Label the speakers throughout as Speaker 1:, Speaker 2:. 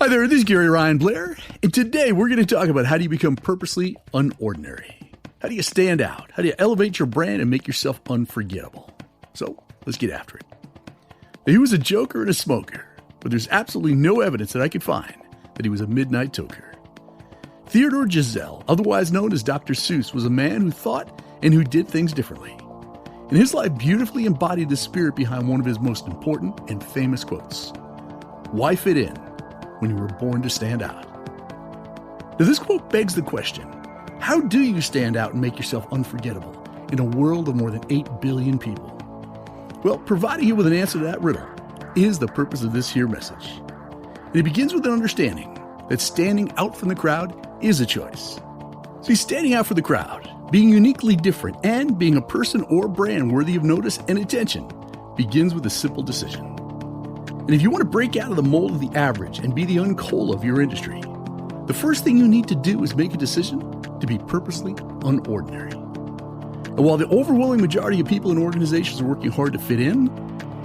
Speaker 1: Hi there, this is garyryanblair, and today we're going to talk about how do you become purposely unordinary. How do you stand out? How do you elevate your brand and make yourself unforgettable? So, let's get after it. Now, he was a joker and a smoker, but there's absolutely no evidence that I could find that he was a midnight toker. Theodor Geisel, otherwise known as Dr. Seuss, was a man who thought and who did things differently. And his life beautifully embodied the spirit behind one of his most important and famous quotes. Why fit in when you were born to stand out? Now, this quote begs the question, how do you stand out and make yourself unforgettable in a world of more than 8 billion people? Well, providing you with an answer to that riddle is the purpose of this here message. And it begins with an understanding that standing out from the crowd is a choice. See, standing out for the crowd, being uniquely different, and being a person or brand worthy of notice and attention begins with a simple decision. And if you want to break out of the mold of the average and be the uncola of your industry, the first thing you need to do is make a decision to be purposely unordinary. And while the overwhelming majority of people and organizations are working hard to fit in,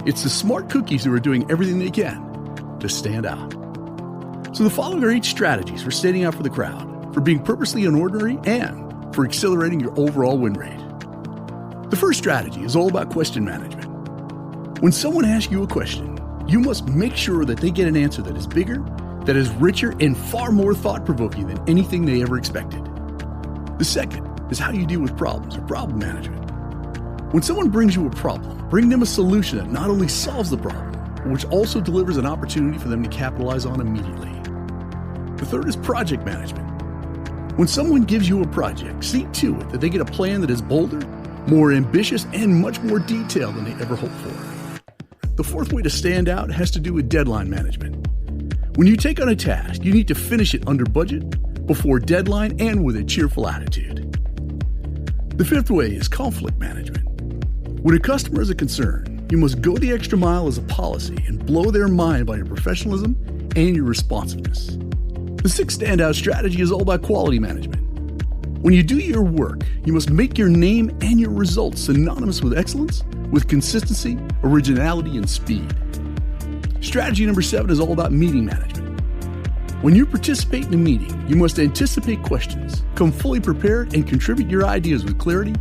Speaker 1: it's the smart cookies who are doing everything they can to stand out. So the following are 8 strategies for standing out for the crowd, for being purposely unordinary, and for accelerating your overall win rate. The first strategy is all about question management. When someone asks you a question, you must make sure that they get an answer that is bigger, that is richer, and far more thought-provoking than anything they ever expected. The second is how you deal with problems or problem management. When someone brings you a problem, bring them a solution that not only solves the problem, but which also delivers an opportunity for them to capitalize on immediately. The third is project management. When someone gives you a project, see to it that they get a plan that is bolder, more ambitious, and much more detailed than they ever hoped for. The fourth way to stand out has to do with deadline management. When you take on a task, you need to finish it under budget, before deadline, and with a cheerful attitude. The fifth way is conflict management. When a customer is a concern, you must go the extra mile as a policy and blow their mind by your professionalism and your responsiveness. The sixth standout strategy is all about quality management. When you do your work, you must make your name and your results synonymous with excellence, with consistency, originality, and speed. Strategy number 7 is all about meeting management. When you participate in a meeting, you must anticipate questions, come fully prepared, and contribute your ideas with clarity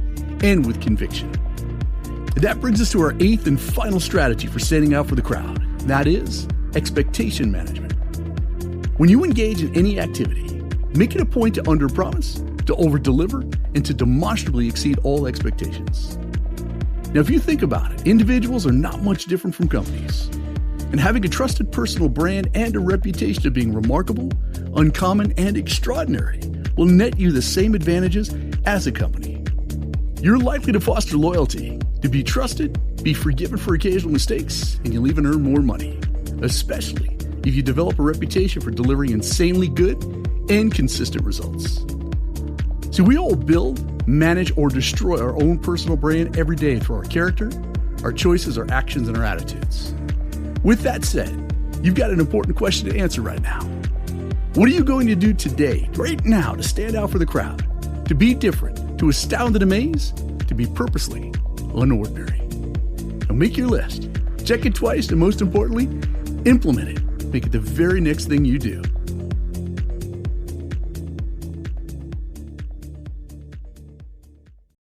Speaker 1: and with conviction. And that brings us to our 8th and final strategy for standing out for the crowd. That is expectation management. When you engage in any activity, make it a point to underpromise, to overdeliver, and to demonstrably exceed all expectations. Now, if you think about it, individuals are not much different from companies. And having a trusted personal brand and a reputation of being remarkable, uncommon, and extraordinary will net you the same advantages as a company. You're likely to foster loyalty, to be trusted, be forgiven for occasional mistakes, and you'll even earn more money, especially if you develop a reputation for delivering insanely good and consistent results. See, we all build, manage, or destroy our own personal brand every day through our character, our choices, our actions, and our attitudes. With that said, you've got an important question to answer right now. What are you going to do today, right now, to stand out for the crowd, to be different, to astound and amaze, to be purposely unordinary? Now make your list, check it twice, and most importantly, implement it. Make it the very next thing you do.